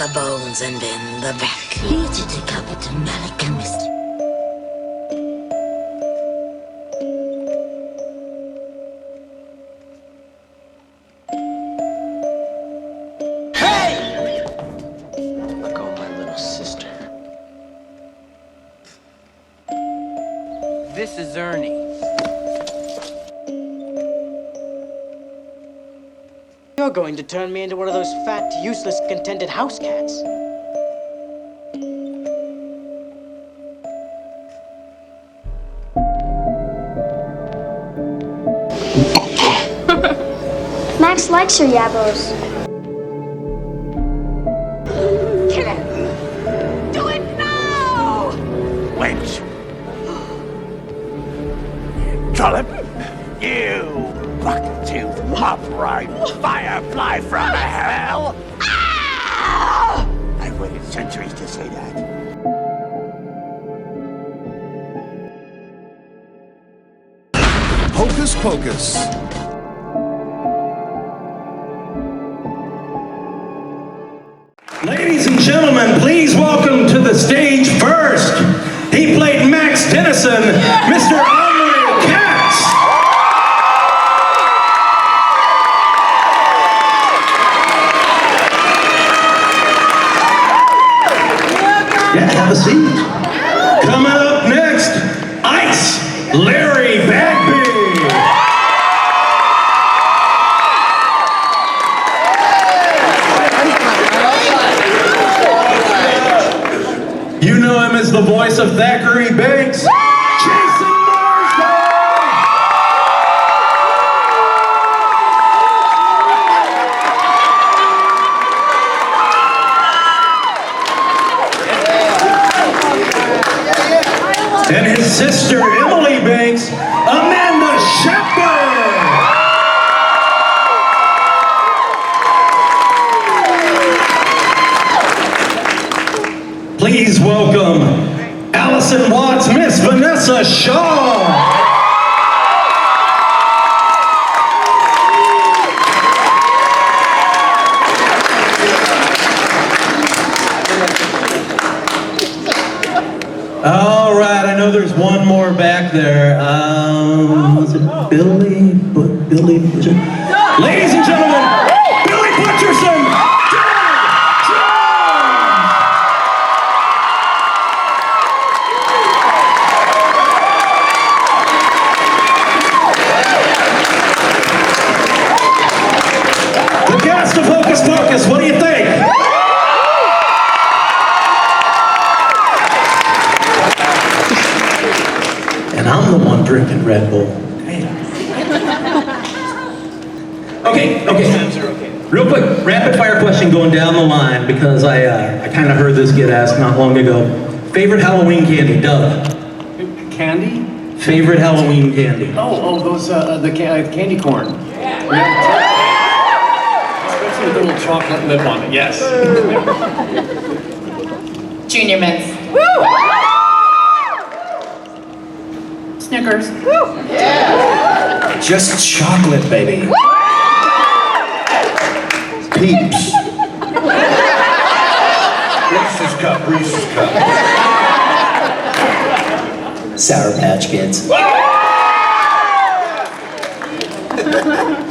the bones and in the back. Each to cover to Malachemist. Hey! Look on my little sister. This is Ernie. You're going to turn me into one of those fat, useless, contented house cats. Max likes your yabos. Kill it! Do it now! Wench! Trollop! You buck-toothed, mop-ripe firefly from hell! Ah! I've waited centuries to say that. Hocus Pocus. Ladies and gentlemen, please welcome to the stage first. He played Max Tennyson, Mr. Omri Katz. Yeah, have a seat. Coming up next, Ice, Larry Bagby. You know him as the voice of Thackeray Banks, Jason Marsden! And his sister, Emily Banks, Amanda Shepard! Please welcome Allison Watts, Miss Vinessa Shaw. All right, I know there's one more back there. Was it Billy? Ladies and gentlemen, Billy Butcherson! Of Hocus Pocus, what do you think? And I'm the one drinking Red Bull. Okay. Real quick, rapid fire question going down the line because I kind of heard this get asked not long ago. Favorite Halloween candy, Doug? Candy? Favorite Halloween candy? Those the candy corn. Yeah. Especially with a little chocolate lip on it. Yes. Junior Mints. Woo! Snickers. Woo! Yeah. Just chocolate, baby. Woo! Peeps. Reese's Cup. Sour Patch Kids.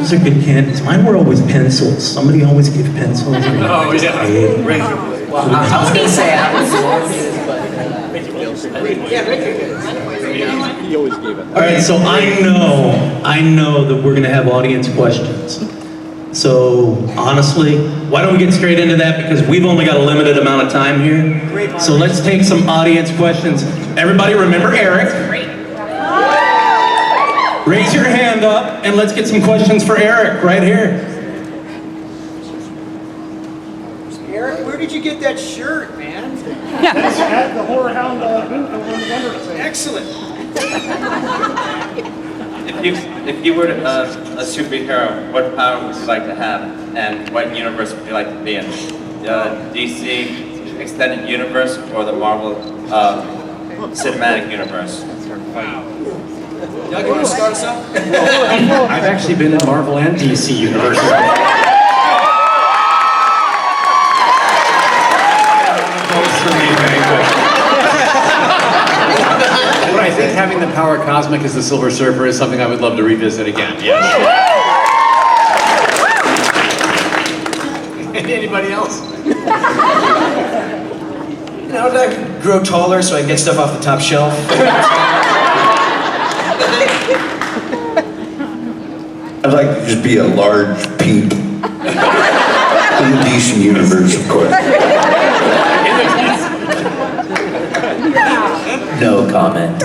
Those are good candies. Mine were always pencils. Somebody always gave pencils. Oh, yeah. I was going to say All right, so I know that we're going to have audience questions. So honestly, why don't we get straight into that because we've only got a limited amount of time here. So let's take some audience questions. Everybody remember Eric. Raise your hand up and let's get some questions for Eric right here. Eric, where did you get that shirt, man? It's at the HorrorHound booth over in Wonderland. Excellent. If you were a superhero, what power would you like to have, and what universe would you like to be in? DC Extended Universe or the Marvel Cinematic Universe? Doug, you want to start us off? I've actually been in Marvel and DC universes. cosmic as the Silver Surfer is something I would love to revisit again. Yes. Anybody else? You know, I'd grow taller so I can get stuff off the top shelf. I'd like to just be a large peep. In the DC universe, of course. No comment.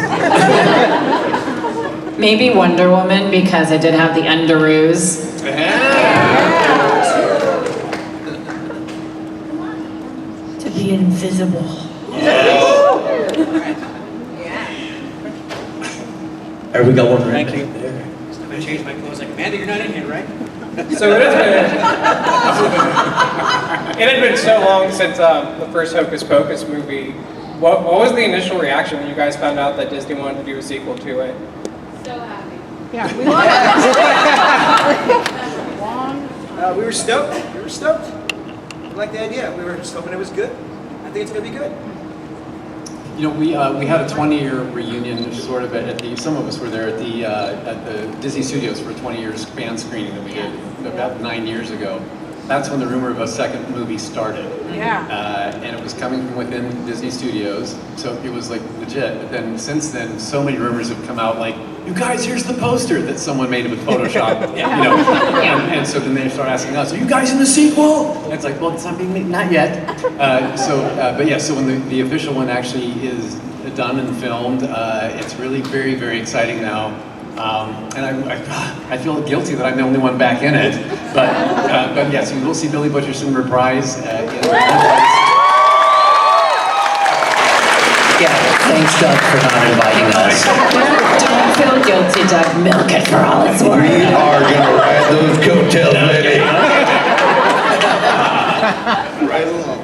Maybe Wonder Woman because I did have the underoos. To be invisible. All right, we got one right Thank you. there. I'm gonna change my clothes like Amanda, you're not in here, right? So it had been so long since the first Hocus Pocus movie. What was the initial reaction when you guys found out that Disney wanted to do a sequel to it? So happy. Yeah, We were stoked. We were stoked. We liked the idea. We were just hoping it was good. I think it's gonna be good. You know, we had a 20-year reunion, sort of at the. Some of us were there at the Disney Studios for a 20-year fan screening that we did about 9 years ago. That's when the rumor of a second movie started. Yeah. And it was coming from within Disney Studios, so it was like legit. But then since then, so many rumors have come out, like, you guys, here's the poster that someone made with Photoshop. You know, and so then they start asking us, are you guys in the sequel? And it's like, well, it's not being made, not yet. But yeah, so when the official one actually is done and filmed, it's really very, very exciting now. And I feel guilty that I'm the only one back in it. But yes, you will see Billy Butcherson reprise in Yeah, thanks, Doug, for not inviting us. Don't feel guilty, Doug. Milk it for all it's worth. We are gonna ride those coattails, baby. Right along.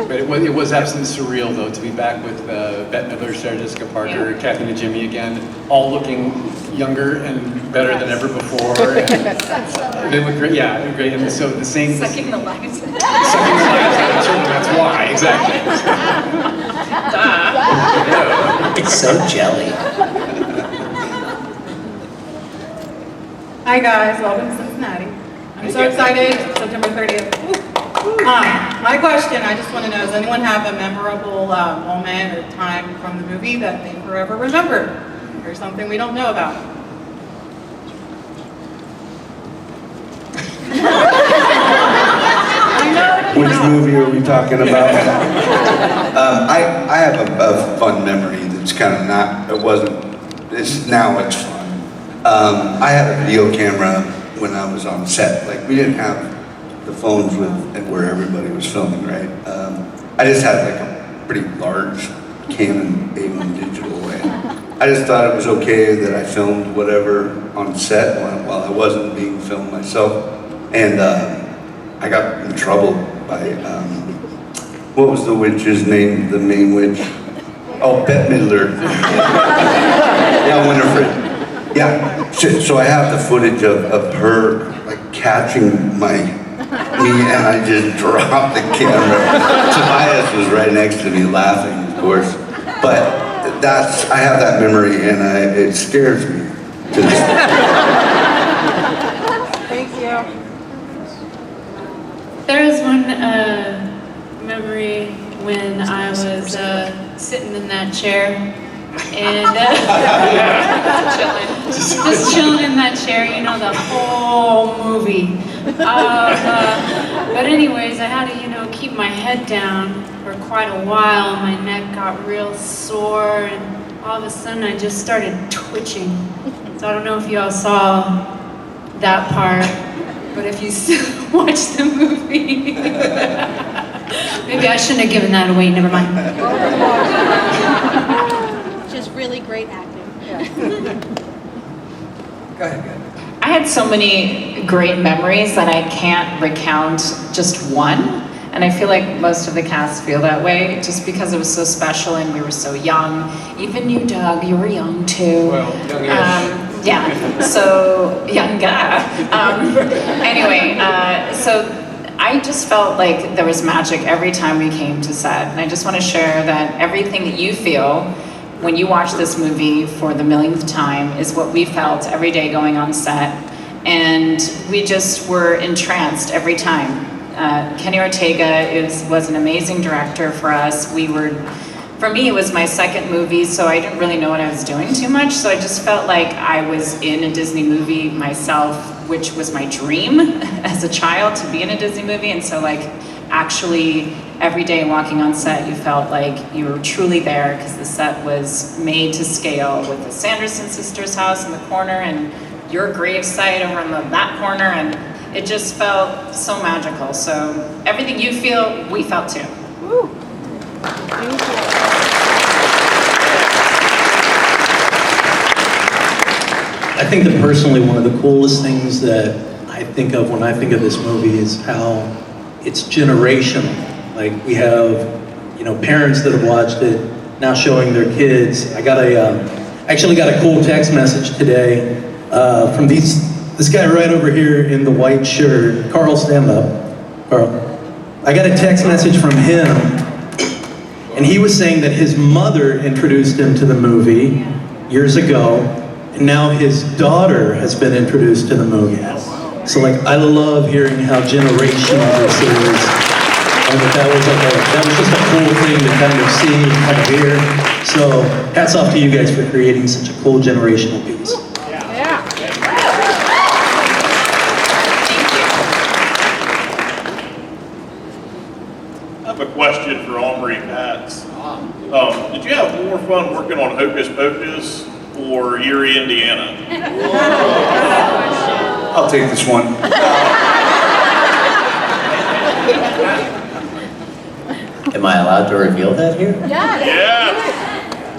But it was absolutely surreal, though, to be back with Bette Midler, Sarah Jessica Parker, Kathy and Jimmy again, all looking younger and better than ever before. And they look great, yeah, great. And so the same. Sucking the lives. Sucking the lives out of children, that's why, exactly. It's so jelly. Hi guys, welcome to Cincinnati. I'm so excited, September 30th. My question, I just want to know, does anyone have a memorable moment or time from the movie that they forever remember? Or something we don't know about? Which movie are we talking about? I have a fun memory that's kind of not, now it's fun. I had a video camera when I was on set. Like, we didn't have the phones where everybody was filming, right? I just had like a pretty large Canon A1 digital, and I just thought it was okay that I filmed whatever on set while I wasn't being filmed myself. And I got in trouble by, what was the witch's name, the main witch? Oh, Bette Midler. Yeah, Winifred. Yeah, so I have the footage of her like catching me, and I just dropped the camera. Tobias was right next to me laughing, of course. But I have that memory, and it scares me to this day. Thank you. There was one memory when I was sitting in that chair and just chilling in that chair, you know, the whole movie. But anyways, I had to, keep my head down for quite a while. My neck got real sore, and all of a sudden I just started twitching. So I don't know if you all saw that part, but if you watched the movie, maybe I shouldn't have given that away, never mind. Just really great acting. Go ahead. I had so many great memories that I can't recount just one. And I feel like most of the cast feel that way, just because it was so special and we were so young. Even you, Doug, you were young too. Well, young-ish. Yeah, so young guy. Anyway, so I just felt like there was magic every time we came to set. And I just want to share that everything that you feel when you watch this movie for the millionth time is what we felt every day going on set. And we just were entranced every time. Kenny Ortega was an amazing director for us. For me, it was my second movie, so I didn't really know what I was doing too much. So I just felt like I was in a Disney movie myself, which was my dream as a child, to be in a Disney movie. And so like, actually, every day walking on set, you felt like you were truly there, because the set was made to scale, with the Sanderson sisters' house in the corner and your grave site over in that corner, and it just felt so magical. So everything you feel, we felt too. Woo. Thank you. I think that personally one of the coolest things that I think of when I think of this movie is how it's generational. Like, we have, parents that have watched it now showing their kids. I actually got a cool text message today from this guy right over here in the white shirt. Carl, stand up. Carl. I got a text message from him, and he was saying that his mother introduced him to the movie years ago, and now his daughter has been introduced to the movie. So like, I love hearing how generational this is, and that was just a cool thing to kind of see and kind of hear. So hats off to you guys for creating such a cool generational piece. I have a question for Omri Katz. Did you have more fun working on Hocus Pocus or Erie, Indiana? I'll take this one. Am I allowed to reveal that here? Yes.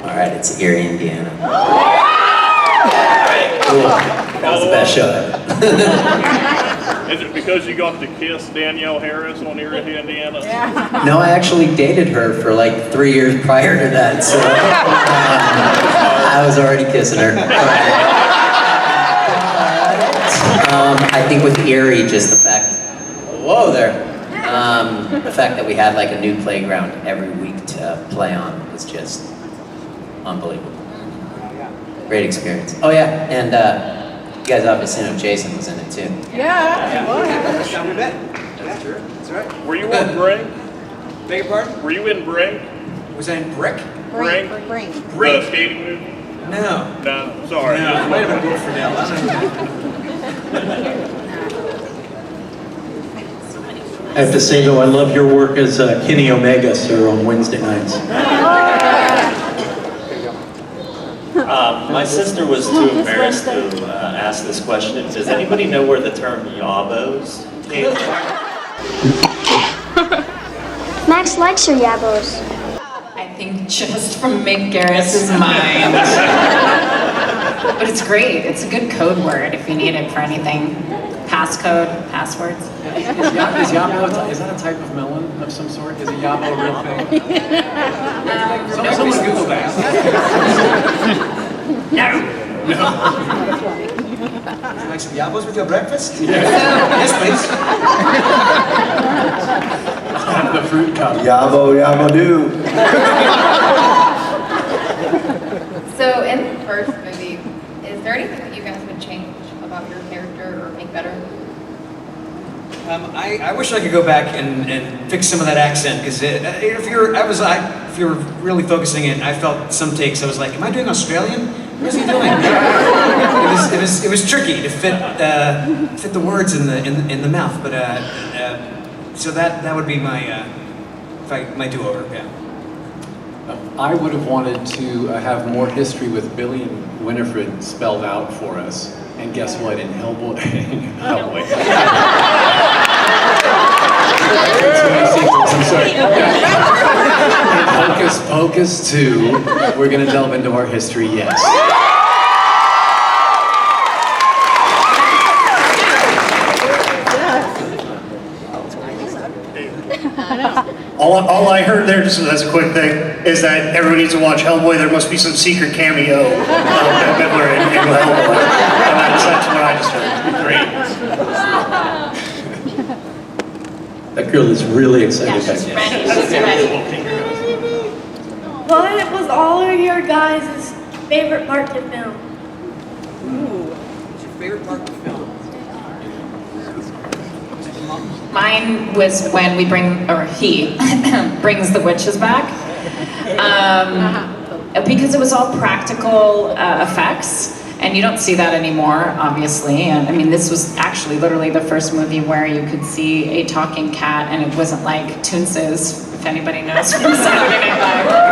All right, it's Erie, Indiana. Cool. That was the best show ever. Is it because you got to kiss Danielle Harris on Erie, Indiana? No, I actually dated her for like 3 years prior to that, so I was already kissing her. I think with Erie, just the fact, the fact that we had like a new playground every week to play on was just unbelievable. Great experience. Oh yeah, and you guys obviously know Jason was in it too. Yeah, we bet. That's true. That's right. Were you on Brink? Beg your pardon? Were you in Brink? Was I in Brick? Brink? Brink. The skating movie? No. No, sorry. No, I might have been booked for now. I have to say though, I love your work as Kenny Omega, sir, on Wednesday nights. My sister was too embarrassed to ask this question. Does anybody know where the term yabos came from? Max likes her yabos. I think just from Mick Garris's mind. But it's great. It's a good code word if you need it for anything. Passcode, passwords. Is yabo, is that a type of melon of some sort? Is a yabo a real thing? Someone Google that. No. Would you like some yabos with your breakfast? Yes, please. The fruit cup. Yabo, yabo do. So in the first movie, is there anything that you guys would change about your character or make better? I wish I could go back and fix some of that accent, because if you're really focusing in, I felt some takes I was like, am I doing Australian? What is he doing? It was tricky to fit the words in the mouth, but so that would be my my do-over. Yeah. I would have wanted to have more history with Billy and Winifred spelled out for us. And guess what? In Hellboy. Hellboy. I'm sorry. In Hocus Pocus 2, we're going to delve into our history, yes. All I heard there, just as a quick thing, is that everybody needs to watch Hellboy. There must be some secret cameo of Bette Midler in Hellboy. And that's what I just heard. That girl is really excited. Yeah, she's ready. She's ready. What was all of your guys' favorite part to film? What's your favorite part of the film? Mine was when he brings the witches back. Because it was all practical effects, and you don't see that anymore, obviously. And I mean, this was actually literally the first movie where you could see a talking cat, and it wasn't like Toonces, if anybody knows from Saturday Night Live.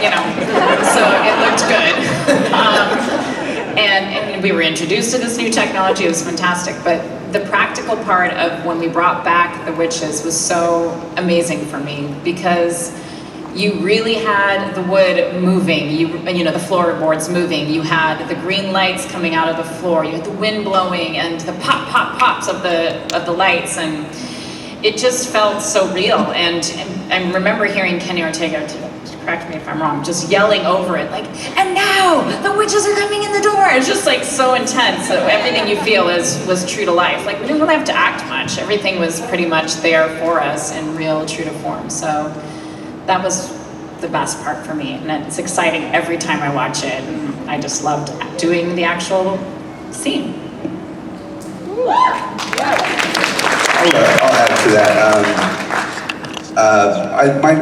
You know, so it looked good. And we were introduced to this new technology. It was fantastic, but the practical part of when we brought back the witches was so amazing for me, because you really had the wood moving, you know, the floorboards moving, you had the green lights coming out of the floor, you had the wind blowing and the pops of the lights, and it just felt so real. And I remember hearing Kenny Ortega, correct me if I'm wrong, just yelling over it, like, and now the witches are coming in the door. It's just like so intense. So everything you feel was true to life. Like, we didn't really have to act much. Everything was pretty much there for us and real, true to form. So that was the best part for me. And it's exciting every time I watch it. And I just loved doing the actual scene. I'll add to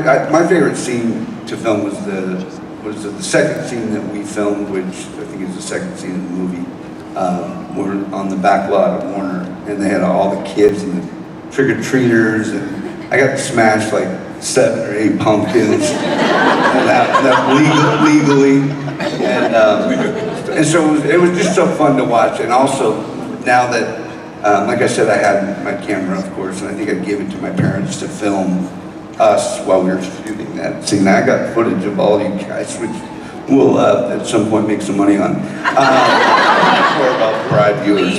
that. My favorite scene to film was the second scene that we filmed, which I think is the second scene in the movie. We're on the back lot of Warner, and they had all the kids and the trick-or-treaters, and I got to smash like 7 or 8 pumpkins, and that legally, and so it was just so fun to watch. And also now that, like I said, I had my camera, of course, and I think I gave it to my parents to film us while we were shooting that scene. I got footage of all you guys, which we'll at some point make some money on, for about Pride viewers.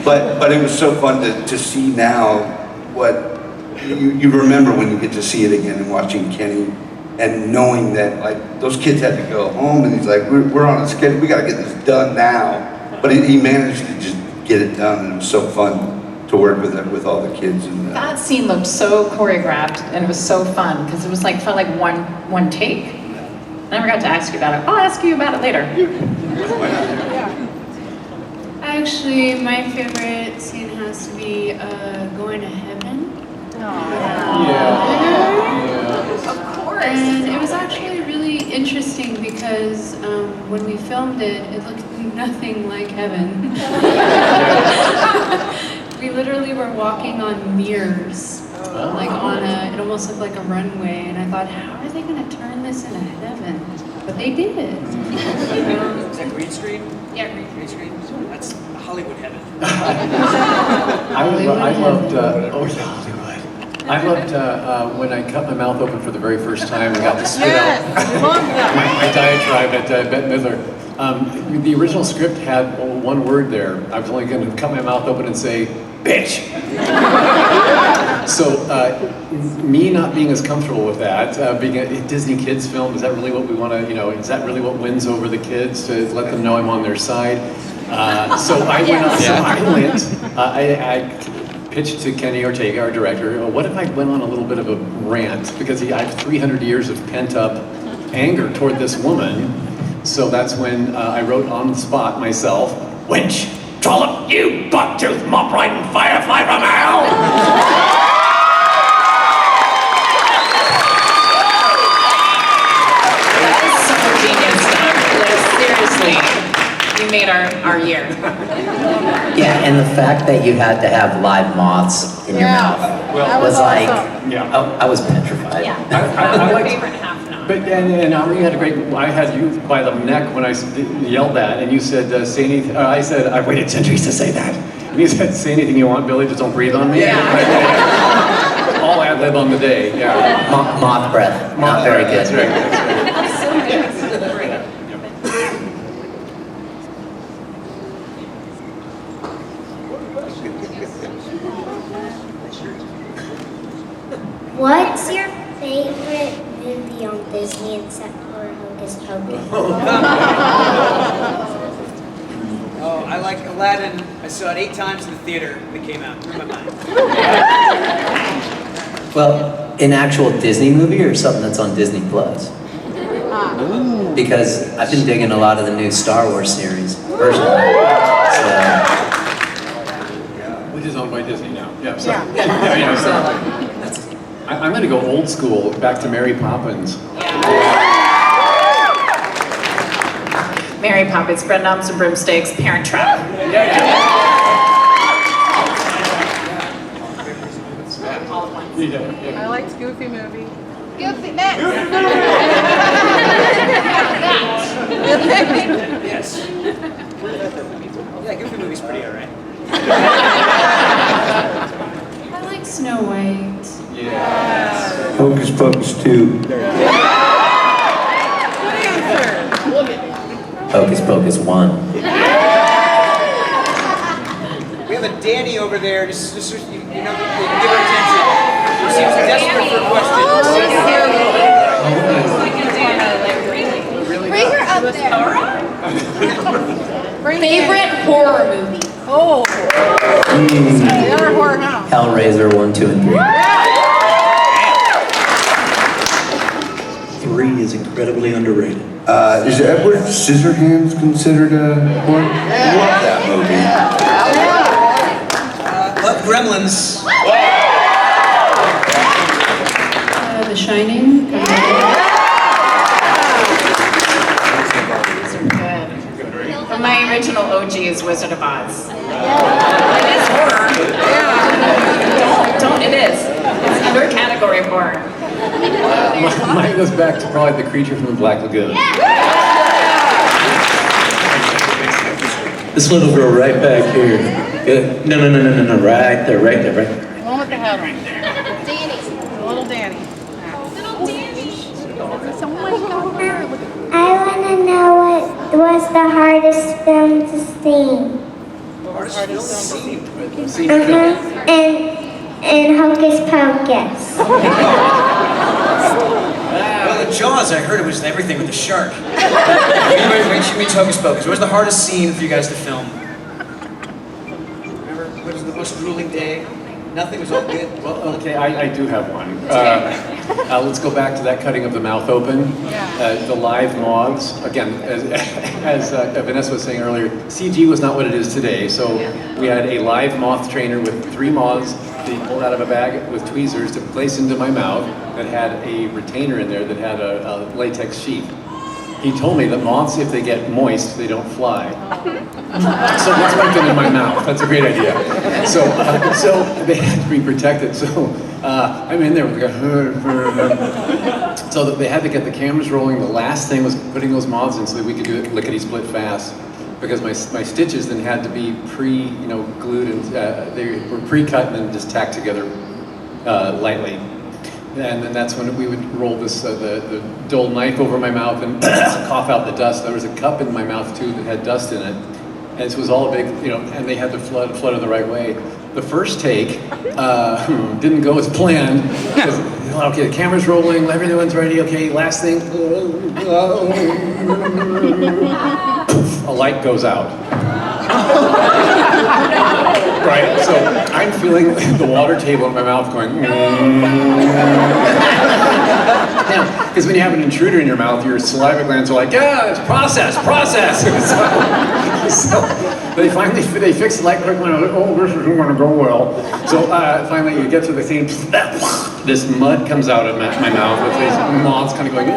But it was so fun to see now what you remember when you get to see it again, and watching Kenny and knowing that like those kids had to go home, and he's like, we're on a schedule, we gotta get this done now. But he managed to just get it done, and it was so fun to work with all the kids. And that scene looked so choreographed, and it was so fun because it was like felt like one take. I never got to ask you about it. I'll ask you about it later. Actually, my favorite scene has to be going to heaven. Of course. And it was actually really interesting because when we filmed it, it looked nothing like heaven. We literally were walking on mirrors, like it almost looked like a runway, and I thought, how are they going to turn this into heaven? But they did. Is that green screen? Yeah, green screen. That's Hollywood heaven. I loved when I cut my mouth open for the very first time and got to spit out my diatribe at Bette Midler. The original script had one word there. I was only going to cut my mouth open and say, bitch! So, me not being as comfortable with that, being a Disney kids film, is that really what we want to, is that really what wins over the kids, to let them know I'm on their side? So I pitched to Kenny Ortega, our director, what if I went on a little bit of a rant? Because I have 300 years of pent-up anger toward this woman. So that's when I wrote on the spot myself, "Wench, trollop, you buck-toothed, mop-riding firefly from hell!" Seriously, you made our year. Yeah, and the fact that you had to have live moths in your mouth was like, I was petrified. Yeah, I my liked- favorite half an hour. But and Omri had a great. I had you by the neck when I yelled that, and you said, "Say anything." I said, "I waited centuries to say that." And you said, "Say anything you want, Billy. Just don't breathe on me." Yeah. All ad lib on the day. Yeah. Moth breath. Not very good. That's right. That's so good. What's your favorite movie on Disney except for Hocus Pocus? Oh, I like Aladdin. I saw it 8 times in the theater when it came out. Through my mind. Well, an actual Disney movie or something that's on Disney Plus? because I've been digging a lot of the new Star Wars series version. Which is owned by Disney now. Yeah. So, I'm going to go old school, back to Mary Poppins. Mary Poppins, bread knobs and broomsticks, Parent Trap. I liked Goofy movie. Goofy, next. Yes. Yeah, Goofy movie's pretty alright. I like Snow White. Yeah. Hocus Pocus 2. Hocus Pocus 1. We have a Danny over there, just you know, give her attention. She seems desperate for questions. Bring her up there. Favorite horror movie? Oh. They are HorrorHound. Hellraiser 1, 2, and 3. 3 is incredibly underrated. Is Edward Scissorhands considered a horror? I love that movie. Love Gremlins. The Shining. These are good. But my original OG is Wizard of Oz. It is horror. Don't, it is. It's under a category of horror. Mine goes back to probably The Creature from the Black Lagoon. This little girl right back here. No, right there, right there, right there. The one with the head on. Danny. Little Danny. I want to know what was the hardest film to sing. And Hocus Pocus. Well, the Jaws, I heard it was everything with the shark. Anyway, she means Hocus Pocus. What was the hardest scene for you guys to film? Remember, what was the most grueling day? Nothing was all good. Well, okay, I do have one. Let's go back to that cutting of the mouth open. The live moths. Again, as Vinessa was saying earlier, CG was not what it is today. So we had a live moth trainer with 3 moths that he pulled out of a bag with tweezers to place into my mouth that had a retainer in there that had a latex sheath. He told me that moths, if they get moist, they don't fly. So let's put them in my mouth. That's a great idea. So they had to be protected. So I'm in there with so that they had to get the cameras rolling. The last thing was putting those moths in so that we could do it lickety-split fast. Because my stitches then had to be glued and they were pre-cut and then just tacked together lightly. And then that's when we would roll this the dull knife over my mouth and cough out the dust. There was a cup in my mouth too that had dust in it, and this was all a big, and they had to flood it the right way. The first take didn't go as planned. Okay, the camera's rolling, everyone's ready. Okay, last thing, a light goes out. Right, so I'm feeling the water table in my mouth going, because when you have an intruder in your mouth, your saliva glands are like, yeah, it's process. So they finally fixed the light quick and I was like, oh, this isn't going to go well. So finally you get to the scene, this mud comes out of my mouth with these moths kind of going,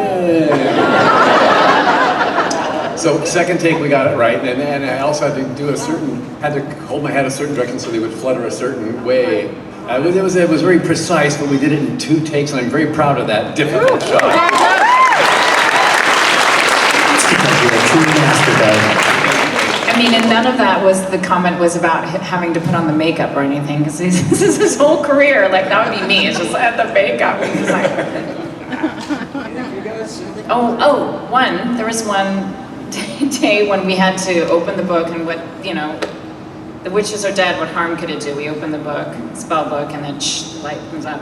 So second take, we got it right, and I also had to do had to hold my head a certain direction so they would flutter a certain way. It was very precise, but we did it in 2 takes, and I'm very proud of that difficult shot. I mean, and none of that was, the comment was about having to put on the makeup or anything, because this is his whole career. Like, that would be me, it's just I had the makeup. It's like, there was one day when we had to open the book and the witches are dead, what harm could it do? We opened the book, spell book, and then the light comes up.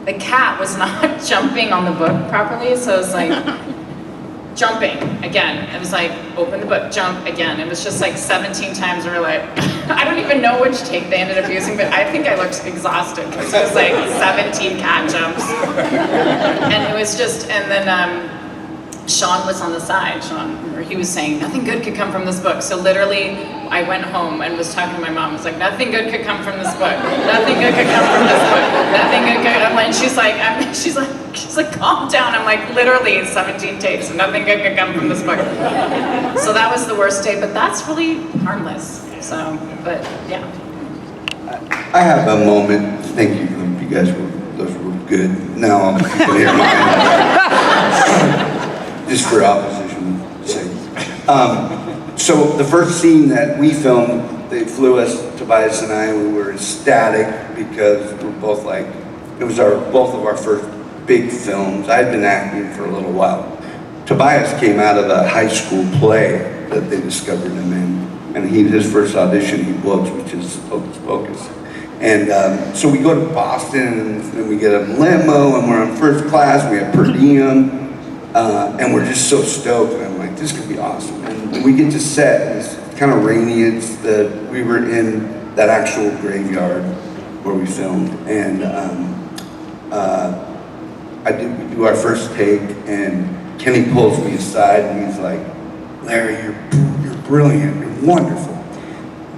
The cat was not jumping on the book properly, so it was like, jumping again. It was like, open the book, jump again. It was just like 17 times we were like, I don't even know which take they ended up using, but I think I looked exhausted because it was like 17 cat jumps. And it was just, and then Sean was on the side. He was saying nothing good could come from this book. So literally, I went home and was talking to my mom. I was like, nothing good could come from this book. Nothing good could come from this book. Nothing good could. I'm like, she's like, calm down. I'm like, literally 17 takes. And nothing good could come from this book. So that was the worst day. But that's really harmless. So, but yeah. I have a moment. Thank you. You guys those were good. Now I'm going to hear mine. Just for opposition's sake. So the first scene that we filmed, they flew us, Tobias and I, we were ecstatic because we're both like, it was both of our first big films. I'd been acting for a little while. Tobias came out of a high school play that they discovered him in, and his first audition he booked, which is Hocus Pocus. And so we go to Boston, and then we get a limo, and we're on first class, we have per diem, and we're just so stoked, and I'm like, this could be awesome. And we get to set, and it's kind of rainy, we were in that actual graveyard where we filmed, and we do our first take, and Kenny pulls me aside, and he's like, Larry, you're brilliant, you're wonderful.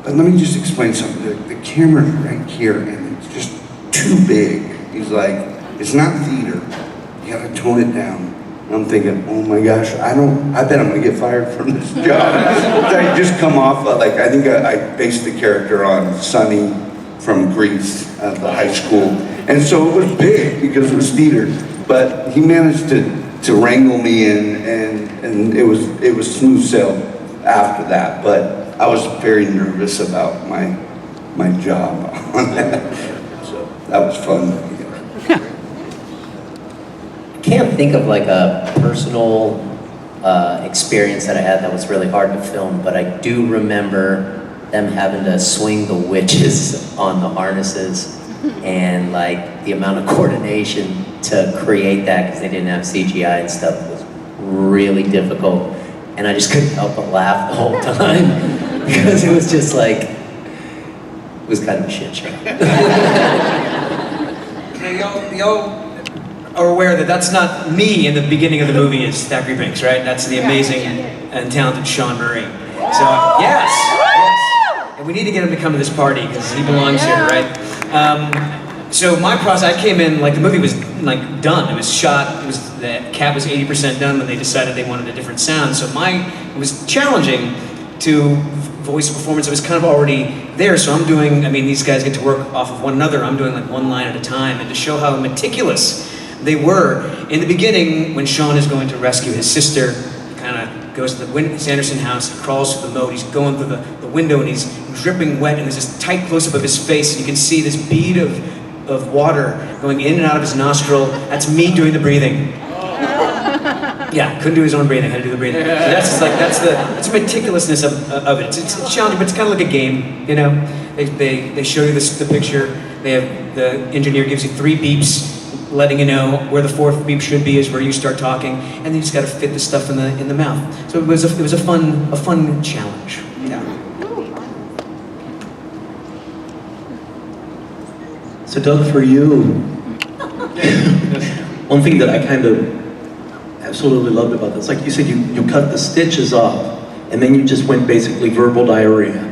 But let me just explain something. The camera's right here, and it's just too big. He's like, it's not theater. You gotta tone it down. And I'm thinking, oh my gosh, I bet I'm gonna get fired from this job. I just come off, I think I based the character on Sonny from Grease, the high school. And so it was big because it was theater. But he managed to wrangle me in, and it was smooth sail after that. But I was very nervous about my job on that, so that was fun. I can't think of like a personal experience that I had that was really hard to film, but I do remember them having to swing the witches on the harnesses, and like the amount of coordination to create that because they didn't have CGI and stuff was really difficult, and I just couldn't help but laugh the whole time. Because it was just like, it was kind of a shit show. Y'all are aware that that's not me in the beginning of the movie is Thackeray Binks, right? That's the amazing and talented Sean Murray. So, yes. And we need to get him to come to this party because he belongs here, right? So my process, I came in, like the movie was like done. It was shot, the cat was 80% done when they decided they wanted a different sound. So it was challenging to voice performance. It was kind of already there, so I'm doing, these guys get to work off of one another. I'm doing like one line at a time, and to show how meticulous they were. In the beginning, when Sean is going to rescue his sister, he kind of goes to the Sanderson house, he crawls through the moat, he's going through the window, and he's dripping wet, and there's this tight close-up of his face, and you can see this bead of water going in and out of his nostril. That's me doing the breathing. Yeah, couldn't do his own breathing, had to do the breathing. So that's the meticulousness of it. It's challenging, but it's kind of like a game, you know? They show you the picture, the engineer gives you 3 beeps, letting you know where the 4th beep should be is where you start talking, and then you just gotta fit the stuff in the mouth. So it was a fun challenge. Yeah. So Doug, for you, one thing that I kind of absolutely loved about this, like you said, you cut the stitches off, and then you just went basically verbal diarrhea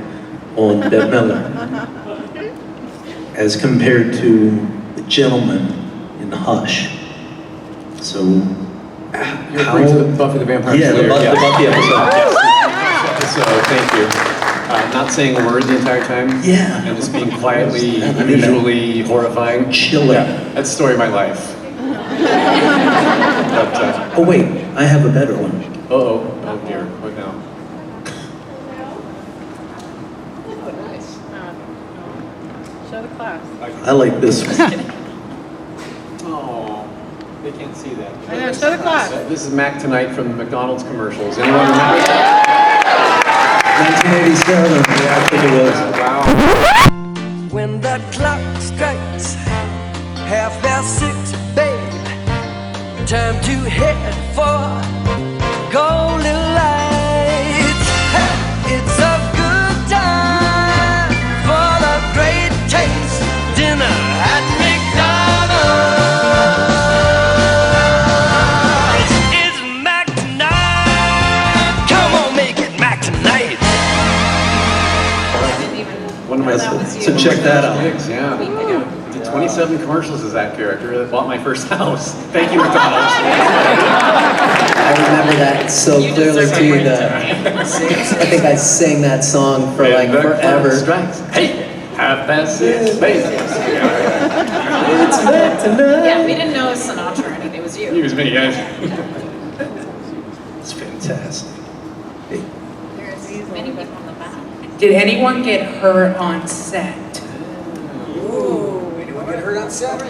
on Bette Midler, as compared to the gentleman in Hush. So, You're referring to the Buffy the Vampire Slayer. The Buffy episode. Yes. So thank you. Not saying a word the entire time. Yeah. And just being quietly, visually horrifying. Chilling. Yeah, that's the story of my life. But, oh wait, I have a better one. Oh dear, what now? Show the class. I like this one. Oh, they can't see that. I know, show the class. This is Mac Tonight from the McDonald's commercials. Anyone remember that? 1987. Yeah, I think it was. Wow. When the clock strikes 6:30, babe, time to head for golden lights. Hey, it's a good time for the great taste dinner at McDonald's. It's Mac One of my So check that out. gigs, yeah. Did 27 commercials as that character. I bought my first house. Thank you, McDonald's. I remember that so clearly too. I think I sang that song for like forever. Hey, 6:30, baby. Yeah, we didn't know Sinatra or anything. It was you. It was me, guys. It's fantastic. There's many people on the back. Did anyone get hurt on set? Ooh, anyone get hurt on set?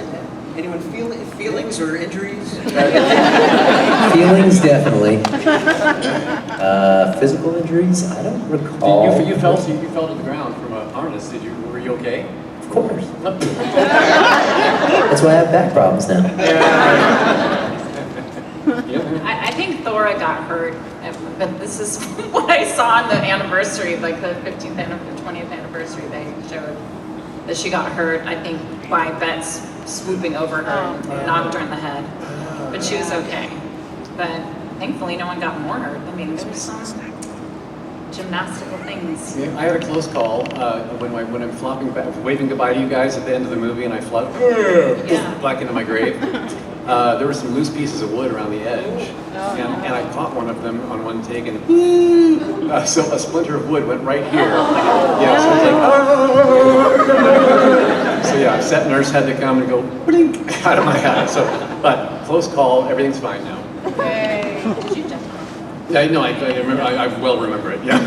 Anyone feelings or injuries? Feelings, definitely. Physical injuries? I don't recall. You fell to the ground from a harness. Were you okay? Of course. That's why I have back problems now. I think Thora got hurt, but this is what I saw on the anniversary, like the 15th and 20th anniversary. They showed that she got hurt, I think, by Betts swooping over her and knocked her in the head. But she was okay. But thankfully, no one got more hurt. I mean, there was some gymnastical things. Yeah, I had a close call when I'm flopping back, waving goodbye to you guys at the end of the movie, and I flop back into my grave. There were some loose pieces of wood around the edge, and I caught one of them on one take, and so a splinter of wood went right here. Yeah, so it's like, so yeah, set nurse had to come and go blink out of my head. So, but close call, everything's fine now. Yeah, no, I remember. I well remember it. Yeah.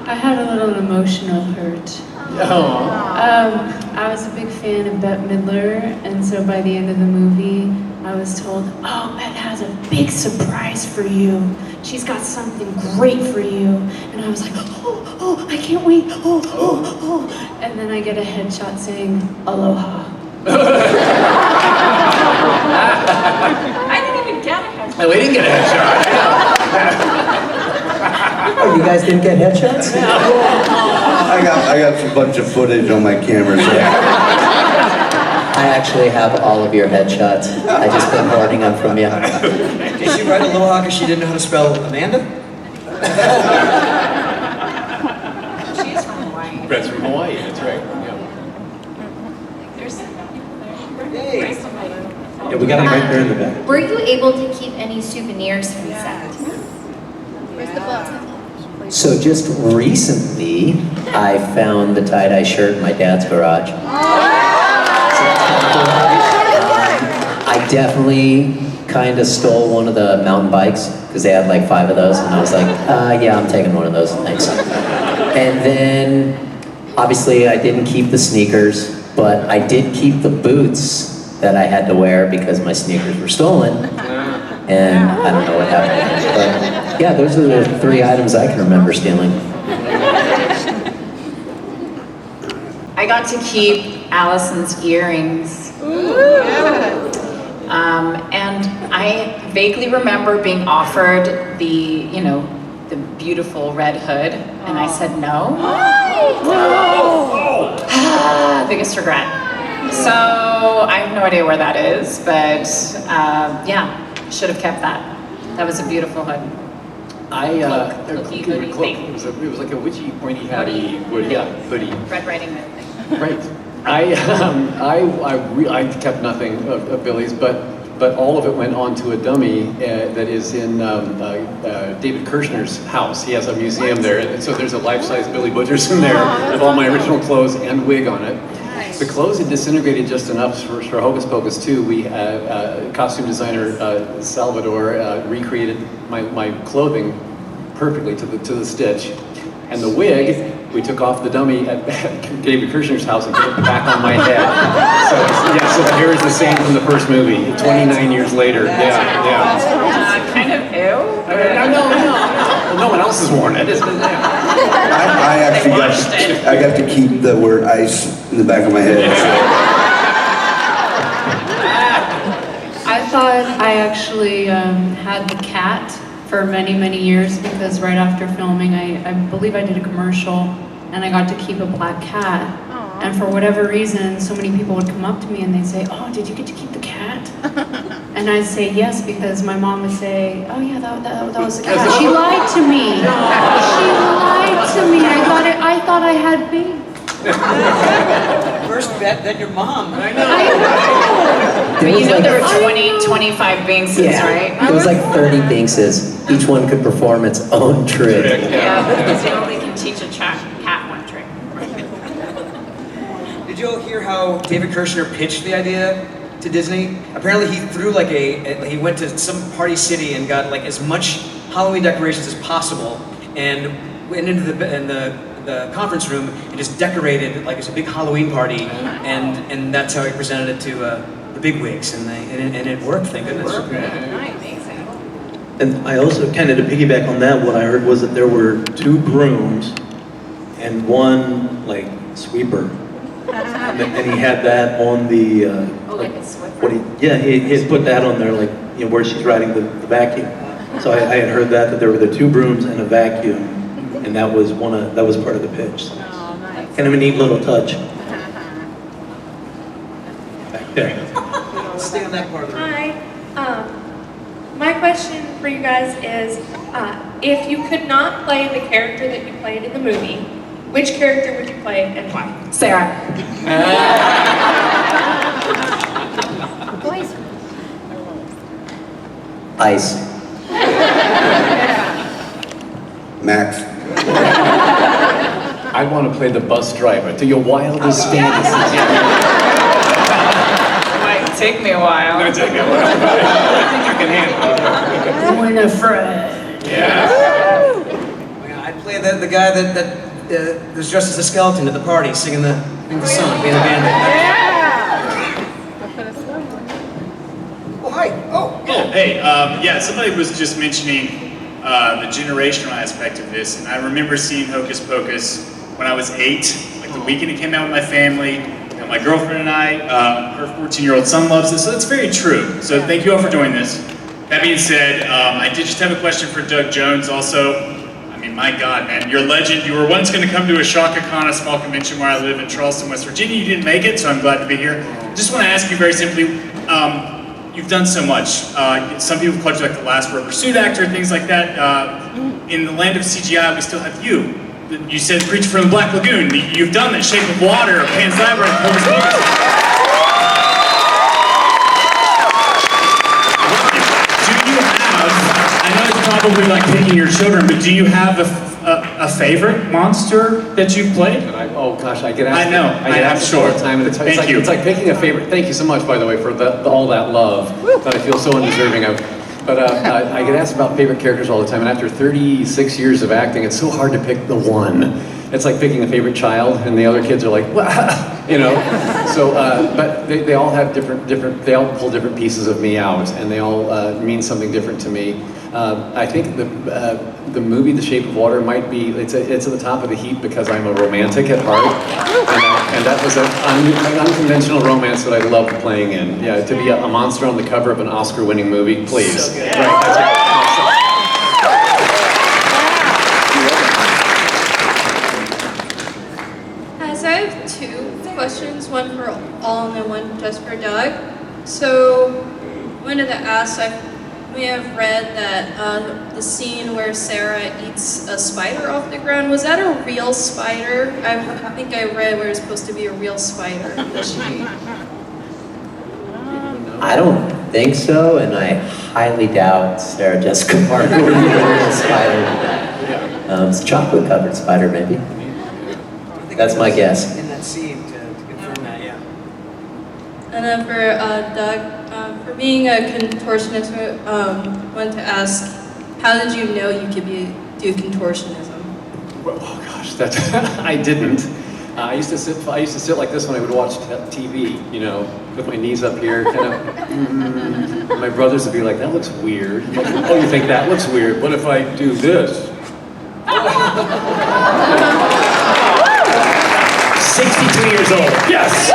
I had a little emotional hurt. I was a big fan of Bette Midler, and so by the end of the movie, I was told, "Oh, Bette has a big surprise for you. She's got something great for you." And I was like, "Oh, I can't wait! Oh!" And then I get a headshot saying, "Aloha." I didn't even get it. No, we didn't get a headshot. Oh, you guys didn't get headshots? I got a bunch of footage on my camera. So. I actually have all of your headshots. I just been hoarding them from you. Did she write Aloha because she didn't know how to spell Amanda? She's from Hawaii. Brett's from Hawaii, that's right. Yeah. Yeah, we got them right there in the back. Were you able to keep any souvenirs from set? Where's the book? So just recently, I found the tie-dye shirt in my dad's garage. I definitely kind of stole one of the mountain bikes because they had like 5 of those, and I was like, yeah, I'm taking one of those, thanks. And then, obviously, I didn't keep the sneakers, but I did keep the boots that I had to wear because my sneakers were stolen, and I don't know what happened. But yeah, those are the 3 items I can remember stealing. I got to keep Allison's earrings. And I vaguely remember being offered the beautiful red hood, and I said no. Biggest regret. So I have no idea where that is, but yeah, should have kept that. That was a beautiful hood. Cloak. It was like a witchy, pointy hatty hoodie. Red Riding Hood thing. Right. I kept nothing of Billy's, but all of it went onto a dummy that is in David Kirschner's house. He has a museum there, and so there's a life-size Billy Butcher's in there with all my original clothes and wig on it. The clothes had disintegrated just enough for Hocus Pocus 2. We costume designer Salvador recreated my clothing perfectly to the stitch, and the wig we took off the dummy at David Kirshner's house and put it back on my head. So the hair is the same from the first movie. 29 years later. Yeah. Kind of ew. No one else has worn it. I actually got to keep the word ice in the back of my head. I thought I actually had the cat for many, many years because right after filming, I believe I did a commercial and I got to keep a black cat. And for whatever reason, so many people would come up to me and they'd say, "Oh, did you get to keep the cat?" And I'd say yes because my mom would say, "Oh yeah, that was the cat." She lied to me. She lied to me. I thought I had babies. First bet, then your mom. It You was know like- there were 25 Binkses, Yeah, right? it was like 30 Binkses. Each one could perform its own trick. Yeah, because you only can teach a cat one trick. Did you all hear how David Kirschner pitched the idea to Disney? Apparently he threw like he went to some party city and got like as much Halloween decorations as possible and went into the conference room and just decorated like it's a big Halloween party, and that's how he presented it to the bigwigs, and it worked. Thank goodness. And I also, kind of to piggyback on that, what I heard was that there were 2 brooms and 1 like sweeper, and he had that on the. Like a Swiffer? He had put that on there, like where she's riding the vacuum. So I had heard that there were the 2 brooms and a vacuum, and that was part of the pitch. So kind of a neat little touch. Back there. Stay on that part of the room. Hi. My question for you guys is, if you could not play the character that you played in the movie, which character would you play and why? Sarah. Ice. Max. I want to play the bus driver to your wildest fantasies. It might take me a while. It's gonna take me a while. I think you can handle it. Winifred. Yeah. I'd play the guy that was dressed as a skeleton at the party, singing the song, being the band. Oh, hi. Oh, hey, yeah, somebody was just mentioning the generational aspect of this, and I remember seeing Hocus Pocus when I was 8, like the weekend it came out with my family, and my girlfriend and I, her 14-year-old son loves this, so it's very true. So thank you all for doing this. That being said, I did just have a question for Doug Jones also. I mean, my God, man, you're a legend. You were once going to come to a Shaka Khan, a small convention where I live in Charleston, West Virginia. You didn't make it, so I'm glad to be here. Just want to ask you very simply, you've done so much. Some people call you like the last rubber suit actor, things like that. In the land of CGI, we still have you. You said Creature from the Black Lagoon. You've done that. Shape of Water, Pan's Labyrinth, Hocus Pocus. I know it's probably like picking your children, but do you have a favorite monster that you've played? Oh gosh, I get asked. I know. I get asked all the time, and it's Thank like, you. it's like picking a favorite. Thank you so much, by the way, for all that love that I feel so undeserving of. But I get asked about favorite characters all the time, and after 36 years of acting, it's so hard to pick the one. It's like picking a favorite child, and the other kids are like, wow, you know. So, but they all have different. They all pull different pieces of me out, and they all mean something different to me. I think the movie The Shape of Water might be, it's at the top of the heap because I'm a romantic at heart, and that was an unconventional romance that I loved playing in. Yeah, to be a monster on the cover of an Oscar-winning movie, please. So good. Right, So I have two questions, one for all and then one just for Doug. So one of the asks, I may have read that the scene where Sarah eats a spider off the ground, was that a real spider? I think I read where it's supposed to be a real spider that she ate. I don't think so, and I highly doubt Sarah Jessica Parker would be a real spider. It's a chocolate-covered spider, maybe. That's my guess. In that scene to confirm that, yeah. And then for Doug, for being a contortionist, I wanted to ask, how did you know you could do contortionism? Oh gosh, that I didn't. I used to sit like this when I would watch TV, you know, with my knees up here, kind of. My brothers would be like, "That looks weird." I'm like, oh, you think that looks weird? What if I do this? 62 years old. Yes.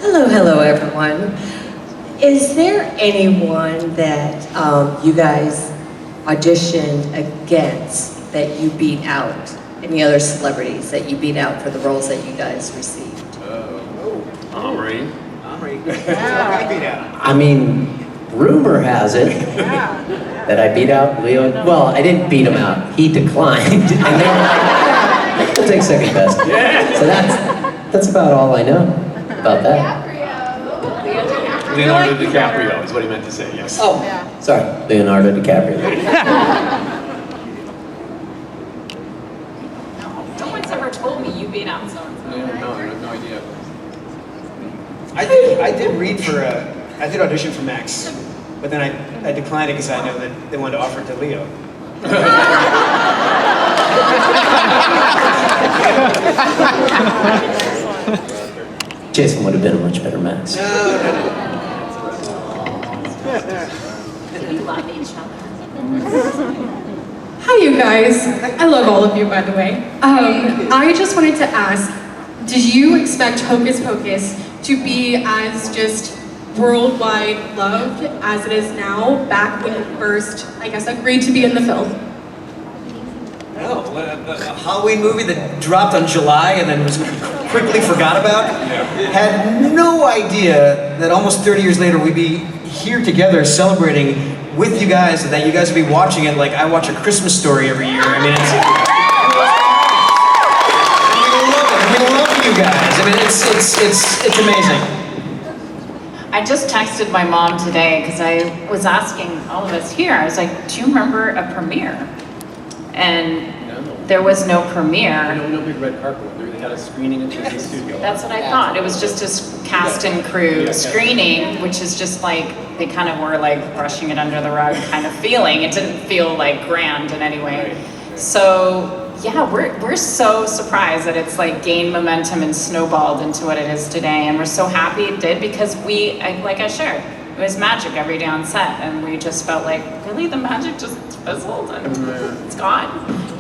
Hello everyone. Is there anyone that you guys auditioned against that you beat out? Any other celebrities that you beat out for the roles that you guys received? Omri. I mean, rumor has it that I beat out Leo. Well, I didn't beat him out. He declined, and they were like, "We'll take second best." So that's about all I know about that. Leonardo DiCaprio is what he meant to say, yes. Oh, sorry, Leonardo DiCaprio. No one's ever told me you beat out so-and-so. Yeah, no, I have no idea. I did audition for Max, but then I declined it because I know that they wanted to offer it to Leo. Jason would have been a much better Max. We love each other. Hi, you guys. I love all of you, by the way. I just wanted to ask, did you expect Hocus Pocus to be as just worldwide loved as it is now, back when you first, I guess, agreed to be in the film? No, a Halloween movie that dropped on July and then was quickly forgot about. Had no idea that almost 30 years later we'd be here together celebrating with you guys, and that you guys would be watching it like I watch A Christmas Story every year. I mean, we love you guys. I mean, it's amazing. I just texted my mom today because I was asking all of us here. I was like, "Do you remember a premiere?" And there was no premiere. No big red carpet. They had a screening at the studio. That's what I thought. It was just a cast and crew screening, which is just like, they kind of were like brushing it under the rug kind of feeling. It didn't feel like grand in any way. So yeah, we're so surprised that it's like gained momentum and snowballed into what it is today. And we're so happy it did, because like I shared, it was magic every day on set. And we just felt like, really, the magic just fizzled and it's gone.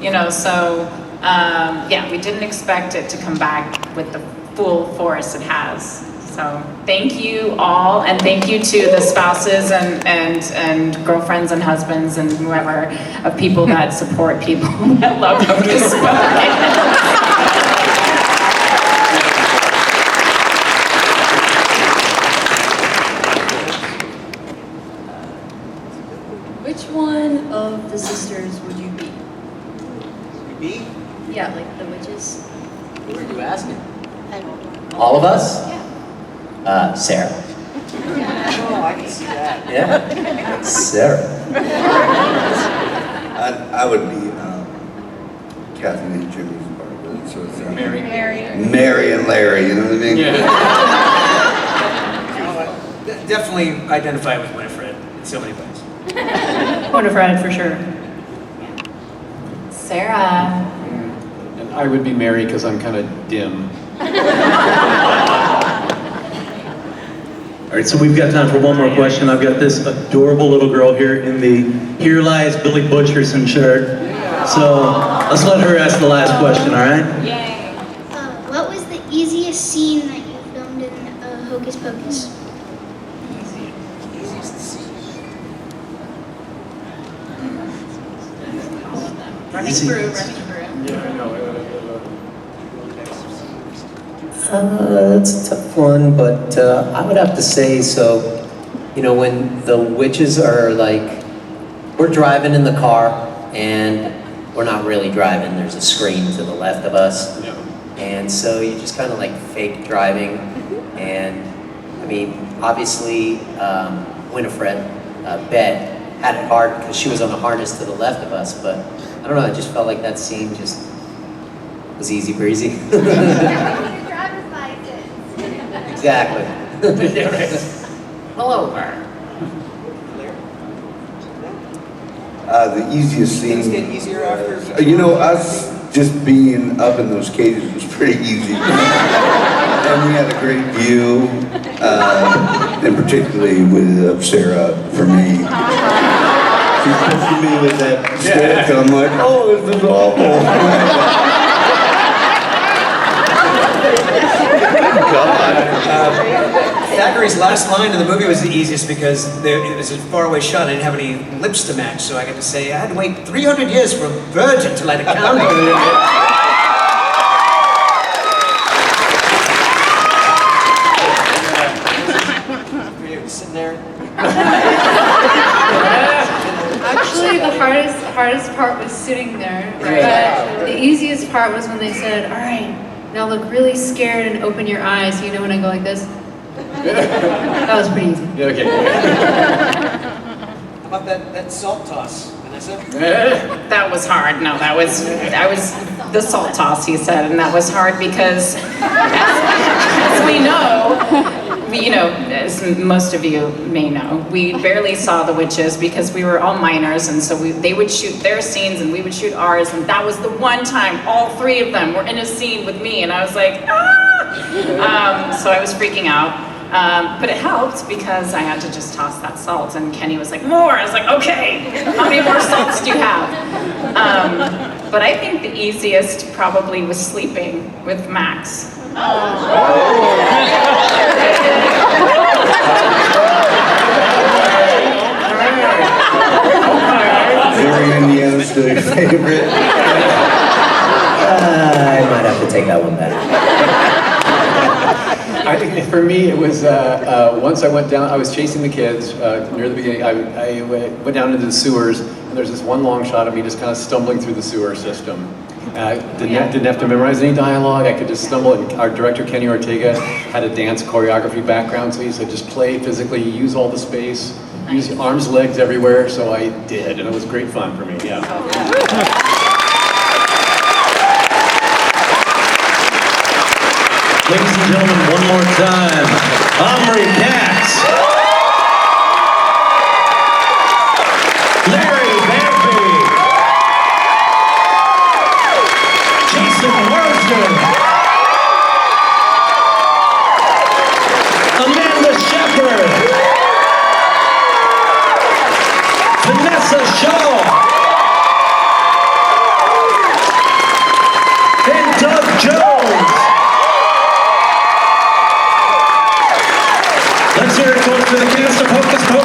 You know, so yeah, we didn't expect it to come back with the full force it has. So thank you all, and thank you to the spouses and girlfriends and husbands and whoever of people that support people that love Hocus Pocus. Which one of the sisters would you be? Me? Yeah, like the witches. Who are you asking? All of us? Yeah. Sarah. Oh, I can see that. Yeah, Sarah. I would be Kathy and Jimmy's part of it, so it's Mary. Mary and Larry, you know what I mean? Definitely identify with Winifred in so many ways. Winifred, for sure. Sarah. And I would be Mary because I'm kind of dim. All right, so we've got time for one more question. I've got this adorable little girl here in the Here Lies Billy Butcherson shirt. So let's let her ask the last question, all right? Yay. What was the easiest scene that you filmed in Hocus Pocus? Running through. Yeah, I know. That's a tough one, but I would have to say, so, you know, when the witches are like, we're driving in the car and we're not really driving, there's a screen to the left of us. Yeah. And so you just kind of like fake driving. And I mean, obviously, Winifred, Bet, had it hard because she was on a harness to the left of us, but I don't know, I just felt like that scene just was easy breezy. Exactly. Pull over. The easiest scene. Things get easier after. You know, us just being up in those cages was pretty easy. And we had a great view, and particularly with Sarah, for me. She's pushing me with that stick, and I'm like, oh, this is awful. Thackeray's last line in the movie was the easiest because it was a faraway shot. I didn't have any lips to match, so I got to say I had to wait 300 years for a virgin to light a candle. in there? Actually, the hardest part was sitting there. But the easiest part was when they said, "All right, now look really scared and open your eyes." You know when I go like this? That was pretty easy. Yeah, okay. How about that salt toss, Vanessa? That was hard. No, that was the salt toss, he said, and that was hard because, as we know, as most of you may know, we barely saw the witches because we were all minors, and so they would shoot their scenes and we would shoot ours, and that was the one time all three of them were in a scene with me, and I was like, ah! So I was freaking out. But it helped because I had to just toss that salt, and Kenny was like, more! I was like, okay, how many more salts do you have? But I think the easiest probably was sleeping with Max. Very Indiana still your favorite. I might have to take that one back. I think for me it was once I went down. I was chasing the kids near the beginning. I went down into the sewers, and there's this one long shot of me just kind of stumbling through the sewer system. Didn't have to memorize any dialogue. I could just stumble. And our director Kenny Ortega had a dance choreography background, so he said just play physically, use all the space, use your arms, legs everywhere. So I did, and it was great fun for me. Yeah. Ladies and gentlemen, one more time, Omri Katz, Bagby, Marsden, Amanda Shepard, Vinessa and Doug Jones. Let's hear it, folks, for the cast of Hocus Pocus.